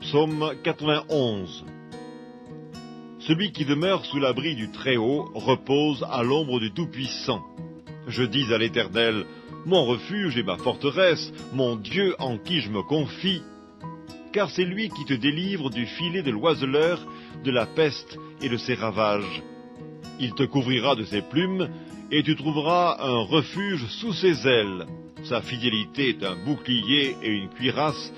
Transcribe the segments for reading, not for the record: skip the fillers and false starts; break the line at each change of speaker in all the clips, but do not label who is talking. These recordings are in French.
Psaume 91. Celui qui demeure sous l'abri du Très-Haut repose à l'ombre du Tout-Puissant. Je dis à l'Éternel, mon refuge et ma forteresse, mon Dieu en qui je me confie. Car c'est lui qui te délivre du filet de l'oiseleur, de la peste et de ses ravages. Il te couvrira de ses plumes, et tu trouveras un refuge sous ses ailes. Sa fidélité est un bouclier et une cuirasse.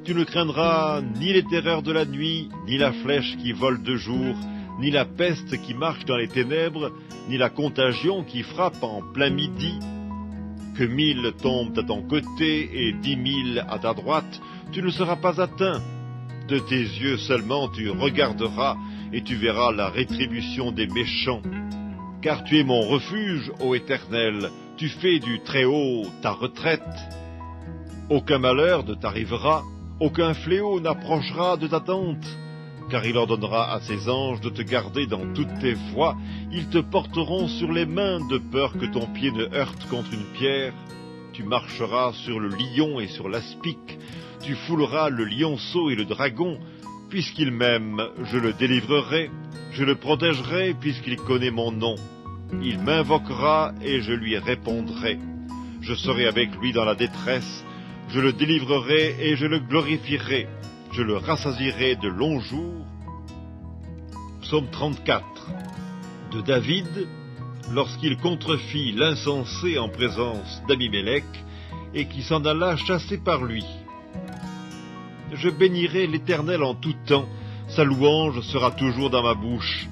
Tu ne craindras ni les terreurs de la nuit, ni la flèche qui vole de jour, ni la peste qui marche dans les ténèbres, ni la contagion qui frappe en plein midi. Que 1000 tombent à ton côté et 10 000 à ta droite, tu ne seras pas atteint. De tes yeux seulement tu regarderas et tu verras la rétribution des méchants. Car tu es mon refuge, ô Éternel, tu fais du Très-Haut ta retraite. Aucun malheur ne t'arrivera, aucun fléau n'approchera de ta tente. Car il ordonnera à ses anges de te garder dans toutes tes voies, ils te porteront sur les mains de peur que ton pied ne heurte contre une pierre. Tu marcheras sur le lion et sur l'aspic, tu fouleras le lionceau et le dragon. Puisqu'il m'aime, je le délivrerai, je le protégerai puisqu'il connaît mon nom. Il m'invoquera et je lui répondrai. Je serai avec lui dans la détresse, je le délivrerai et je le glorifierai. Je le rassasierai de longs jours. Psaume 34. De David, lorsqu'il contrefit l'insensé en présence d'Abimélec, et qui s'en alla chassé par lui. Je bénirai l'Éternel en tout temps, sa louange sera toujours dans ma bouche.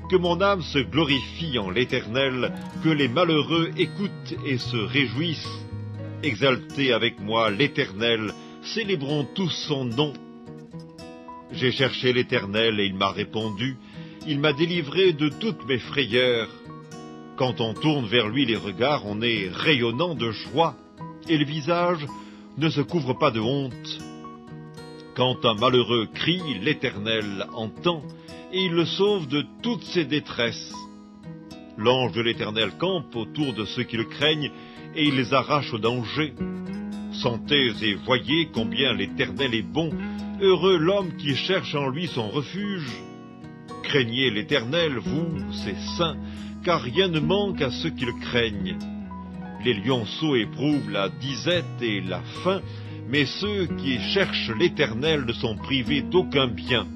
Que mon âme se glorifie en l'Éternel, que les malheureux écoutent et se réjouissent. Exaltez avec moi l'Éternel, célébrons tous son nom. J'ai cherché l'Éternel et il m'a répondu, il m'a délivré de toutes mes frayeurs. Quand on tourne vers lui les regards, on est rayonnant de joie, et le visage ne se couvre pas de honte. Quand un malheureux crie, l'Éternel entend, et il le sauve de toutes ses détresses. L'ange de l'Éternel campe autour de ceux qui le craignent, et il les arrache au danger. Sentez et voyez combien l'Éternel est bon, heureux l'homme qui cherche en lui son refuge. Craignez l'Éternel, vous, ses saints, car rien ne manque à ceux qui le craignent. Les lionceaux éprouvent la disette et la faim, mais ceux qui cherchent l'Éternel ne sont privés d'aucun bien.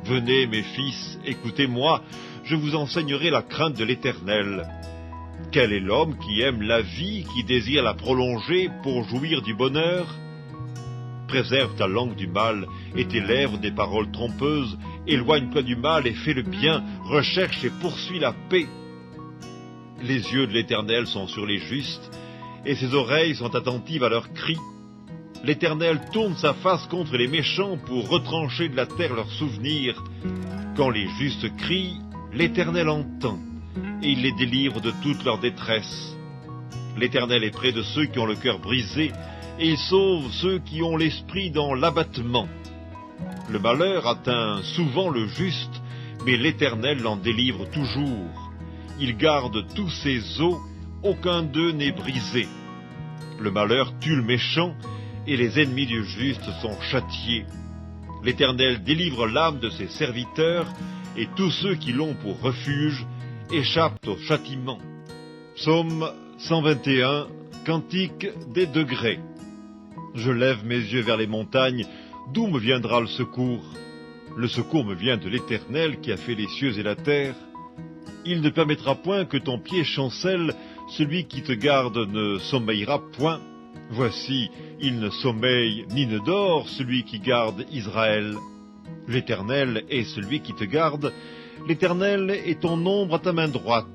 Venez, mes fils, écoutez-moi, je vous enseignerai la crainte de l'Éternel. Quel est l'homme qui aime la vie, qui désire la prolonger pour jouir du bonheur? Préserve ta langue du mal et tes lèvres des paroles trompeuses. Éloigne-toi du mal et fais le bien. Recherche et poursuis la paix. Les yeux de l'Éternel sont sur les justes et ses oreilles sont attentives à leurs cris. L'Éternel tourne sa face contre les méchants pour retrancher de la terre leurs souvenirs. Quand les justes crient, l'Éternel entend et il les délivre de toute leur détresse. L'Éternel est près de ceux qui ont le cœur brisé, et il sauve ceux qui ont l'esprit dans l'abattement. Le malheur atteint souvent le juste, mais l'Éternel l'en délivre toujours. Il garde tous ses os, aucun d'eux n'est brisé. Le malheur tue le méchant, et les ennemis du juste sont châtiés. L'Éternel délivre l'âme de ses serviteurs, et tous ceux qui l'ont pour refuge échappent au châtiment. Psaume 121, Cantique des degrés. Je lève mes yeux vers les montagnes, d'où me viendra le secours? Le secours me vient de l'Éternel qui a fait les cieux et la terre. Il ne permettra point que ton pied chancelle, celui qui te garde ne sommeillera point. Voici, il ne sommeille ni ne dort, celui qui garde Israël. L'Éternel est celui qui te garde, l'Éternel est ton ombre à ta main droite.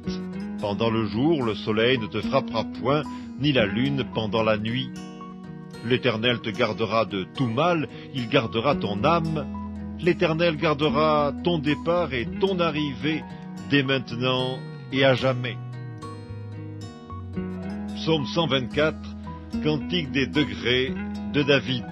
Pendant le jour, le soleil ne te frappera point, ni la lune pendant la nuit. L'Éternel te gardera de tout mal, il gardera ton âme. L'Éternel gardera ton départ et ton arrivée, dès maintenant et à jamais. Psaume 124, Cantique des degrés de David.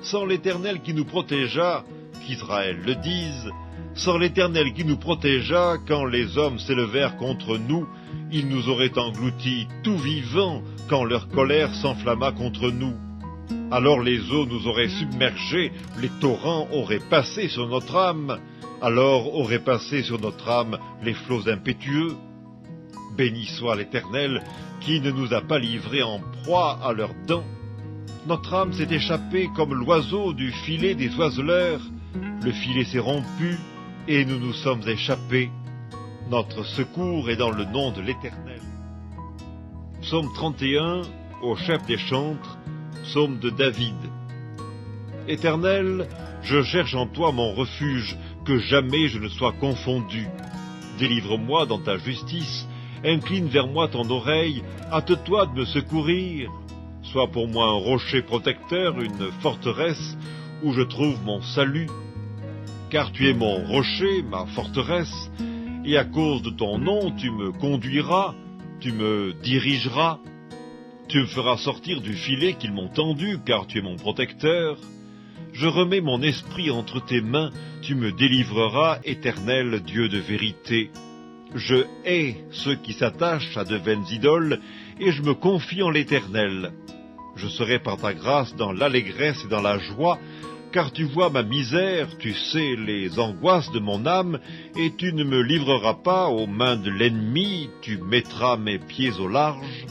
Sans l'Éternel qui nous protégea, qu'Israël le dise, sans l'Éternel qui nous protégea, quand les hommes s'élevèrent contre nous, ils nous auraient engloutis tout vivants, quand leur colère s'enflamma contre nous. Alors les eaux nous auraient submergés, les torrents auraient passé sur notre âme, alors auraient passé sur notre âme les flots impétueux. Béni soit l'Éternel, qui ne nous a pas livrés en proie à leurs dents. Notre âme s'est échappée comme l'oiseau du filet des oiseleurs. Le filet s'est rompu, et nous nous sommes échappés. Notre secours est dans le nom de l'Éternel. Psaume 31, au chef des chantres, psaume de David. Éternel, je cherche en toi mon refuge, que jamais je ne sois confondu. Délivre-moi dans ta justice, incline vers moi ton oreille, hâte-toi de me secourir. Sois pour moi un rocher protecteur, une forteresse, où je trouve mon salut. Car tu es mon rocher, ma forteresse, et à cause de ton nom tu me conduiras, tu me dirigeras. Tu me feras sortir du filet qu'ils m'ont tendu, car tu es mon protecteur. Je remets mon esprit entre tes mains, tu me délivreras, Éternel Dieu de vérité. Je hais ceux qui s'attachent à de vaines idoles, et je me confie en l'Éternel. Je serai par ta grâce dans l'allégresse et dans la joie, car tu vois ma misère, tu sais les angoisses de mon âme, et tu ne me livreras pas aux mains de l'ennemi, tu mettras mes pieds au large.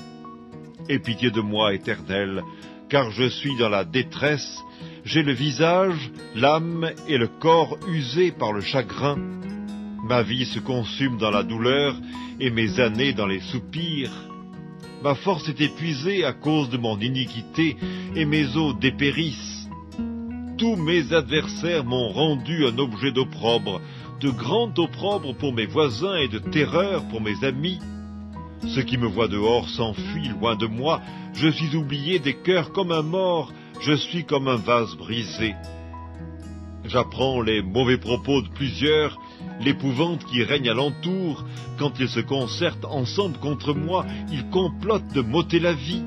Aie pitié de moi, Éternel, car je suis dans la détresse, j'ai le visage, l'âme et le corps usés par le chagrin. Ma vie se consume dans la douleur et mes années dans les soupirs. Ma force est épuisée à cause de mon iniquité et mes os dépérissent. Tous mes adversaires m'ont rendu un objet d'opprobre, de grand opprobre pour mes voisins et de terreur pour mes amis. Ceux qui me voient dehors s'enfuient loin de moi, je suis oublié des cœurs comme un mort, je suis comme un vase brisé. J'apprends les mauvais propos de plusieurs, l'épouvante qui règne alentour, quand ils se concertent ensemble contre moi, ils complotent de m'ôter la vie.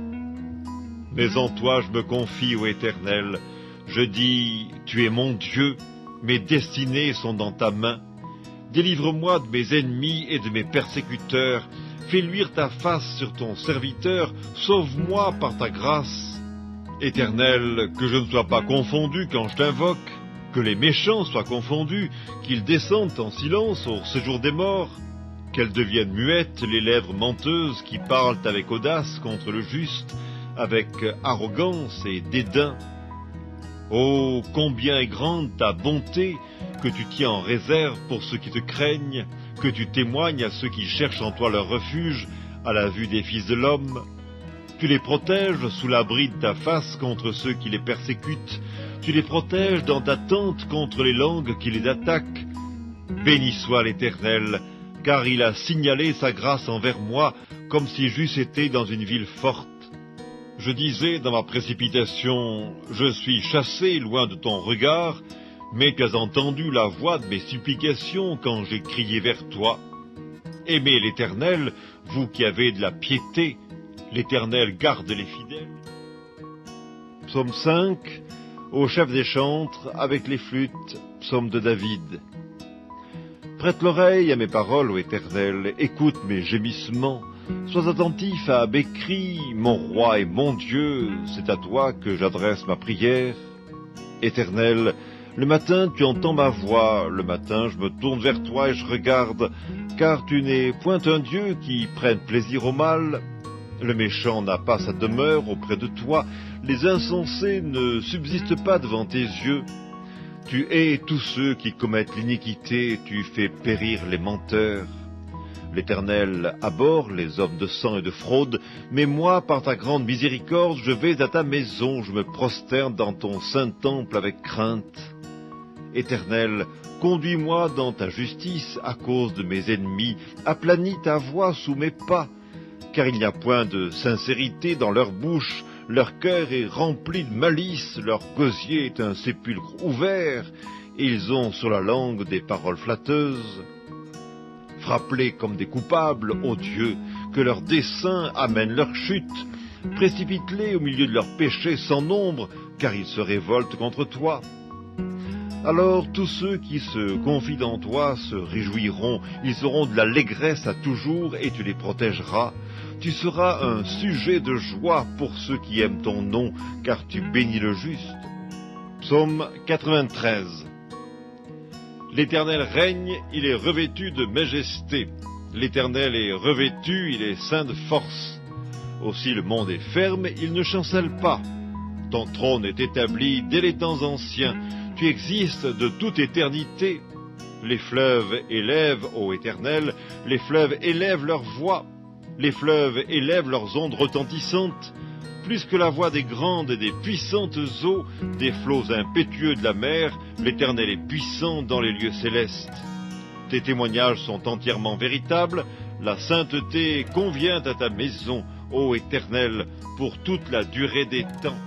Mais en toi je me confie, ô Éternel, je dis, tu es mon Dieu, mes destinées sont dans ta main. Délivre-moi de mes ennemis et de mes persécuteurs, fais luire ta face sur ton serviteur, sauve-moi par ta grâce. Éternel, que je ne sois pas confondu quand je t'invoque, que les méchants soient confondus, qu'ils descendent en silence au séjour des morts, qu'elles deviennent muettes les lèvres menteuses qui parlent avec audace contre le juste, avec arrogance et dédain. Oh, combien est grande ta bonté, que tu tiens en réserve pour ceux qui te craignent, que tu témoignes à ceux qui cherchent en toi leur refuge, à la vue des fils de l'homme. Tu les protèges sous l'abri de ta face contre ceux qui les persécutent, tu les protèges dans ta tente contre les langues qui les attaquent. Béni soit l'Éternel, car il a signalé sa grâce envers moi, comme si j'eusse été dans une ville forte. Je disais dans ma précipitation, je suis chassé loin de ton regard, mais tu as entendu la voix de mes supplications quand j'ai crié vers toi. Aimez l'Éternel, vous qui avez de la piété, l'Éternel garde les fidèles. Psaume 5, au chef des chantres, avec les flûtes, psaume de David. Prête l'oreille à mes paroles, ô Éternel, écoute mes gémissements. Sois attentif à mes cris, mon roi et mon Dieu, c'est à toi que j'adresse ma prière. Éternel, le matin tu entends ma voix, le matin je me tourne vers toi et je regarde, car tu n'es point un Dieu qui prenne plaisir au mal. Le méchant n'a pas sa demeure auprès de toi, les insensés ne subsistent pas devant tes yeux. Tu hais tous ceux qui commettent l'iniquité, tu fais périr les menteurs. L'Éternel abhorre les hommes de sang et de fraude, mais moi, par ta grande miséricorde, je vais à ta maison, je me prosterne dans ton saint temple avec crainte. Éternel, conduis-moi dans ta justice à cause de mes ennemis, aplanis ta voie sous mes pas, car il n'y a point de sincérité dans leur bouche, leur cœur est rempli de malice, leur gosier est un sépulcre ouvert, et ils ont sur la langue des paroles flatteuses. Frappe-les comme des coupables, ô Dieu, que leurs desseins amènent leur chute. Précipite-les au milieu de leurs péchés sans nombre, car ils se révoltent contre toi. Alors tous ceux qui se confient en toi se réjouiront, ils auront de l'allégresse à toujours et tu les protégeras. Tu seras un sujet de joie pour ceux qui aiment ton nom, car tu bénis le juste. Psaume 93. L'Éternel règne, il est revêtu de majesté. L'Éternel est revêtu, il est ceint de force. Aussi le monde est ferme, il ne chancelle pas. Ton trône est établi dès les temps anciens. Tu existes de toute éternité. Les fleuves élèvent, ô Éternel, les fleuves élèvent leur voix. Les fleuves élèvent leurs ondes retentissantes. Plus que la voix des grandes et des puissantes eaux, des flots impétueux de la mer, l'Éternel est puissant dans les lieux célestes. Tes témoignages sont entièrement véritables, la sainteté convient à ta maison, ô Éternel, pour toute la durée des temps.